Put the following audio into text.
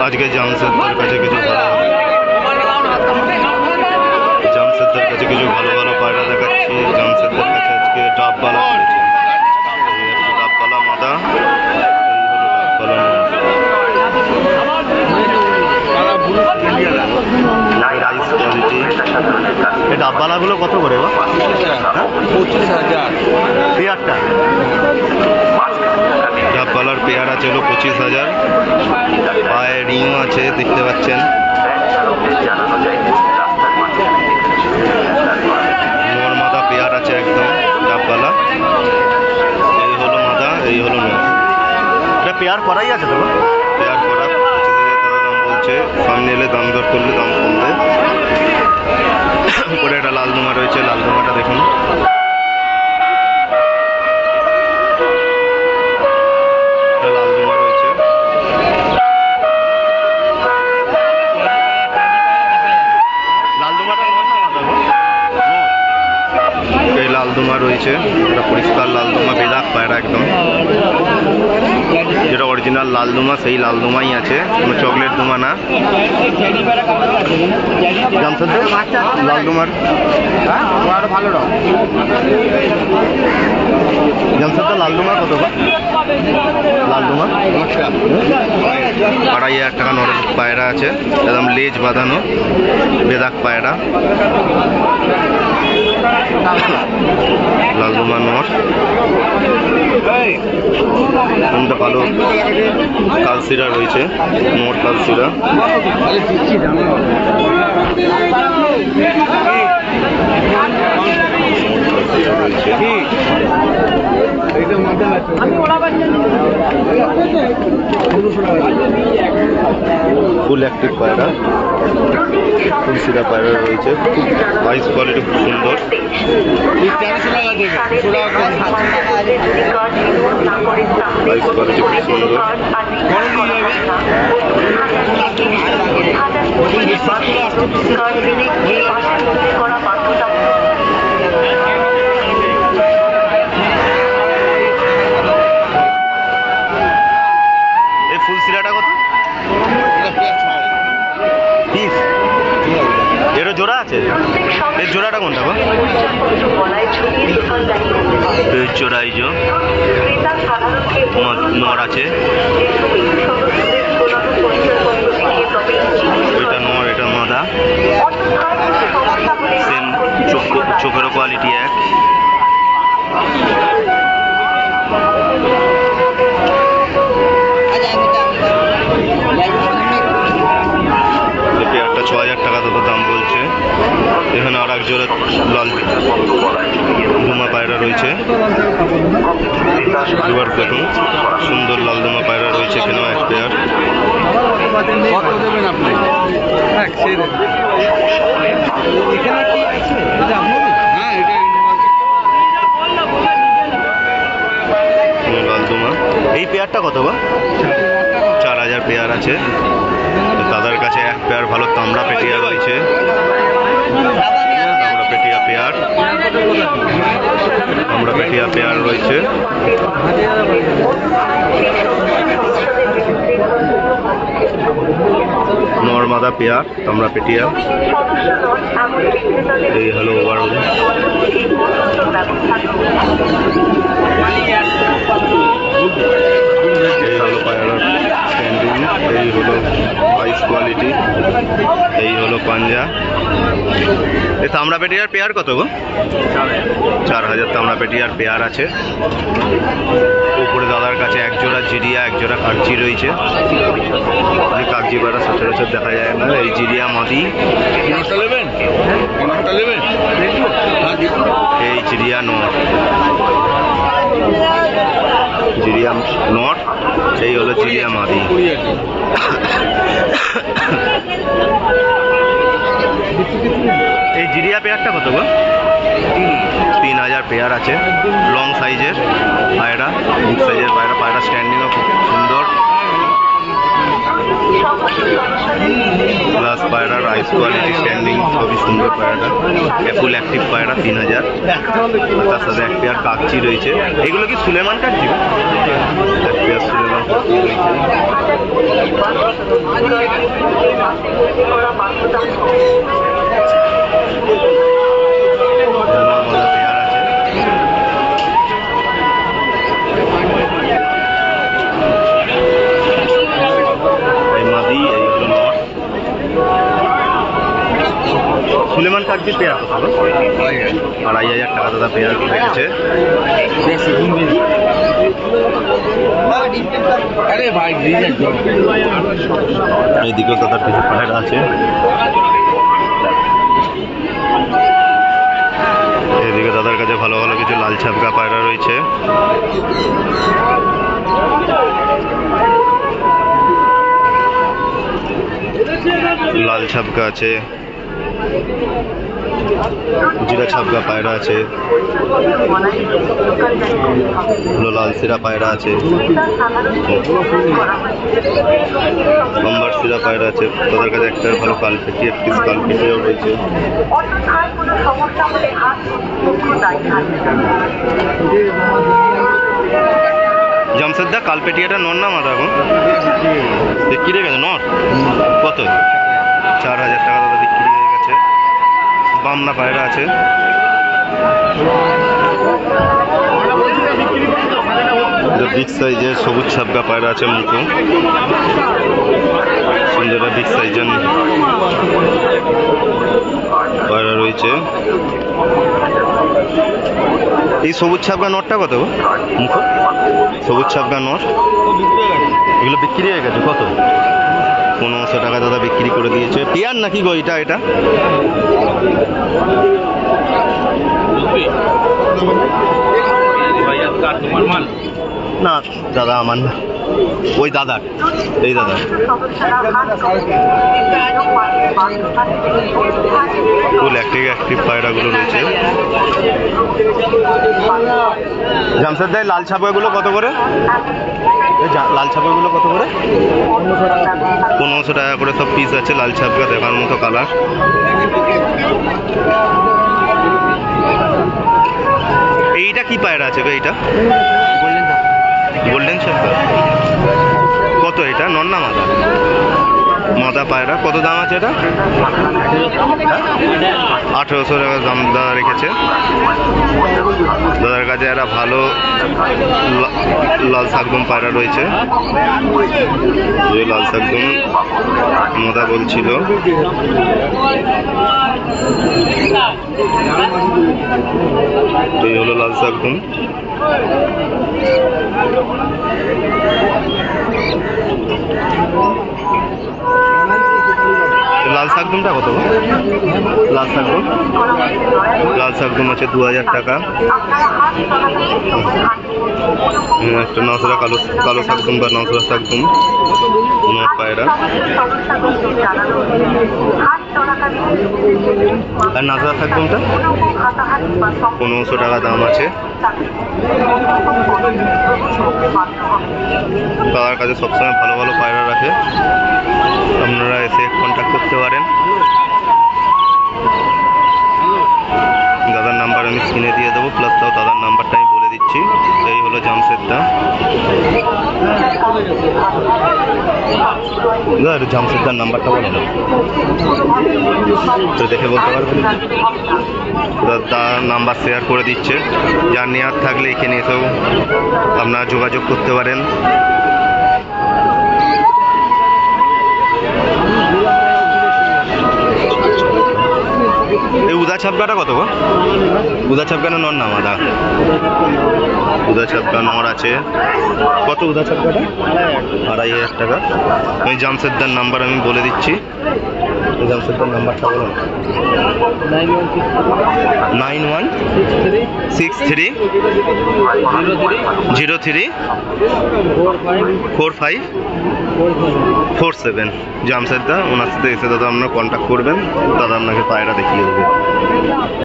আজকে জামশেদদের কাছে কিছু জামশেদদের কাছে কিছু ভালো ভালো পায়রা দেখাচ্ছি। জামশেদদের কাছে আজকে ডাববালা পড়েছে, ডাববালা মাদা, এই ডাববালাগুলো কত করে? 25,000 পেয়ারটা। ডাববালার পেয়ার আছে হলো 25,000। পায়ে রিং আছে দেখতে পাচ্ছেন। নর মাদা পেয়ার আছে একদম ডাববালা। এই হলো মাদা, এই হলো নর। এটা পেয়ার করাই আছে তো? পেয়ার করা 25,000 টাকা দাম বলছে। সামনে এলে দাম দর করলে দাম কমবে। উপরে একটা লালদুমা রয়েছে, লালদুমাটা দেখুন। লালদুমা রয়েছে, লালদুমাটা এই লালদুমা রয়েছে। এটা পরিষ্কার লালদুমা, বেদাক পায়রা একদম, যেটা অরিজিনাল লালদুমা সেই লালদুমাই আছে, কোনো চকলেট দুমা না। লালদুমার ভালো রকম জামশেদদের লালদুমা কত? লালদুমা 2,500 টাকা নরের পায়রা আছে, একদম লেজ বাঁধানো বেদাক পায়রা। লালদুমা নর, কোনটা ভালো কালসিরা রয়েছে, নর কালসিরা। ফুল অ্যাক্টিভ পায়রা, ফুল সিরা পায়রা রয়েছে, খুব হাইস কোয়ালিটি, খুব সুন্দর। হাইস কোয়ালিটি খুব সুন্দর। এই ফুল সিরাটা কত পিস? এরও জোড়া আছে? এর জোড়াটা কোনটা গো? জোড়াই নর আছে, এটা নর, এটা মাদা। সেম চোখেরও কোয়ালিটি এক। পেয়ারটা 6,000 টাকা দেবো দাম বলছে। এখানে আর এক জোড়া লাল দুমা পায়রা রয়েছে, এবার দেখুন সুন্দর লাল দুমা পায়রা রয়েছে এখানেও এক পেয়ার। লাল দুমা এই পেয়ারটা কত বা? 4,000 পেয়ার আছে। দাদার কাছে এক পেয়ার ভালো তামড়া পেটিয়া রয়েছে, তামড়া পেটিয়া পেয়ার, তামড়া পেটিয়া পেয়ার রয়েছে। নর্মাদা পেয়ার, তামড়া পেটিয়া। এই হলো ওভারঅল। এই হলো পায়রার স্ট্যান্ডিং, এই হলো হাইস কোয়ালিটি, এই হলো পাঞ্জা। এই তামড়া পেটিয়ার পেয়ার কত গো? 4,000 তামড়া পেটিয়ার পেয়ার আছে। উপরে দাদার কাছে এক জোড়া জিরিয়া, এক জোড়া কাগজি রয়েছে। কাগজি পায়রা সচরাচর দেখা যায় না। এই জিরিয়া মাদি, এই জিরিয়া নর, জিরিয়া নর, এই হলো জিরিয়া মাদি। এই জিরিয়া পেয়ারটা কত গো? 3,000 পেয়ার আছে। লং সাইজের পায়রা, বিগ সাইজের পায়রা। পায়রা স্ট্যান্ডিংও খুব সুন্দর, প্লাস পায়রার রাইস কোয়ালিটি স্ট্যান্ডিং খুবই সুন্দর। পায়রাটা ফুল অ্যাক্টিভ পায়রা 3,000। তার সাথে এক পেয়ার কাকচি রয়েছে। এগুলো কি সুলেমান কাকচি? এক পেয়ার সুলেমান কাকচি রয়েছে। সুলেমান কাকজির পেয়ার কত? 2,500 টাকা দাদা পেয়ার রেখেছে। এইদিকেও দাদার কিছু পায়রা আছে। এদিকে দাদার কাছে ভালো ভালো কিছু লাল ছাপকা পায়রা রয়েছে। লাল ছাপকা আছে, জিরা ছাপকা পায়রা আছে, লাল সিরা পায়রা আছে, নম্বর সিরা পায়রা আছে। তাদের কাছে একটা ভালো কালপেটি, এক পিস কালপেটিও রয়েছে। জামশেদদা কালপেটিয়াটা নর না মাদা এখন বিক্রি হয়ে গেছে? নর কত? 4,000 টাকা দাদা বিক্রি হয়ে গেছে। বামনা পায়রা আছে। বিগ সাইজের সবুজ ছাপকা পায়রা আছে মুখো সুন্দর বিগ সাইজের পায়রা রয়েছে। এই সবুজ ছাপকা নটটা কত গো? মুখো সবুজ ছাপকা নট এগুলো বিক্রি হয়ে গেছে কত? 1500 টাকা দাদা বিক্রি করে দিয়েছে। পেয়ার নাকি গো এটা? এটা না দাদা আমার না, ওই দাদার, এই দাদা। ফুল অ্যাক্টিভ পায়রাগুলো রয়েছে। জামশেদদা লাল ছাপাগুলো কত করে? লাল ছাপাগুলো কত করে? 1500 টাকা করে সব পিস আছে। লাল ছাপকা দেখার মতো কালার। এইটা কি পায়রা আছে? এইটা গোল্ডেন ছাপকা কত? এটা নর না মাদা? মাদা পায়রা। কত দাম আছে এটা? 1800 টাকা দাম দাদা রেখেছে। দাদার কাছে একটা ভালো লাল শাকদম পায়রা রয়েছে। লাল শাকদম মাদা বলছিল। এই হলো লাল শাকদম। লাল শাকদমটা কত? লাল শাকদম আছে 2000 টাকা। একটা নসরা কালো শাকদম বা নসরা শাকদম নট পায়রা। আর নসরা শাকদমটা 1500 টাকা দাম আছে। তার কাছে সবসময় ভালো ভালো পায়রা রাখে, আপনারা এসে কন্ট্যাক্ট করতে পারেন। দাদার নাম্বার আমি স্ক্রিনে দিয়ে দেবো, প্লাস তাও দাদার নাম্বারটা আমি বলে দিচ্ছি। এই হলো জামশেদদা। জামশেদদার নাম্বারটা বলে না তো দেখে বলতে পারবেন। তার নাম্বার শেয়ার করে দিচ্ছে। যার নেওয়ার থাকলে এখানে এসেও আপনারা যোগাযোগ করতে পারেন। এই উদা ছাপকাটা কত গো? উদা ছাপকাটা নর না মাদা? উদা ছাপকা নর আছে। কত উদা ছাপকাটা? 2,500 টাকা। ওই জামশেদদার নাম্বার আমি বলে দিচ্ছি। জামশেদদার নাম্বারটা বলুন। 9163 03 4547। জামশেদদা, ওনার সাথে এসে দাদা আপনারা কন্ট্যাক্ট করবেন। দাদা আপনাকে পায়রা দেখিয়ে দেবে।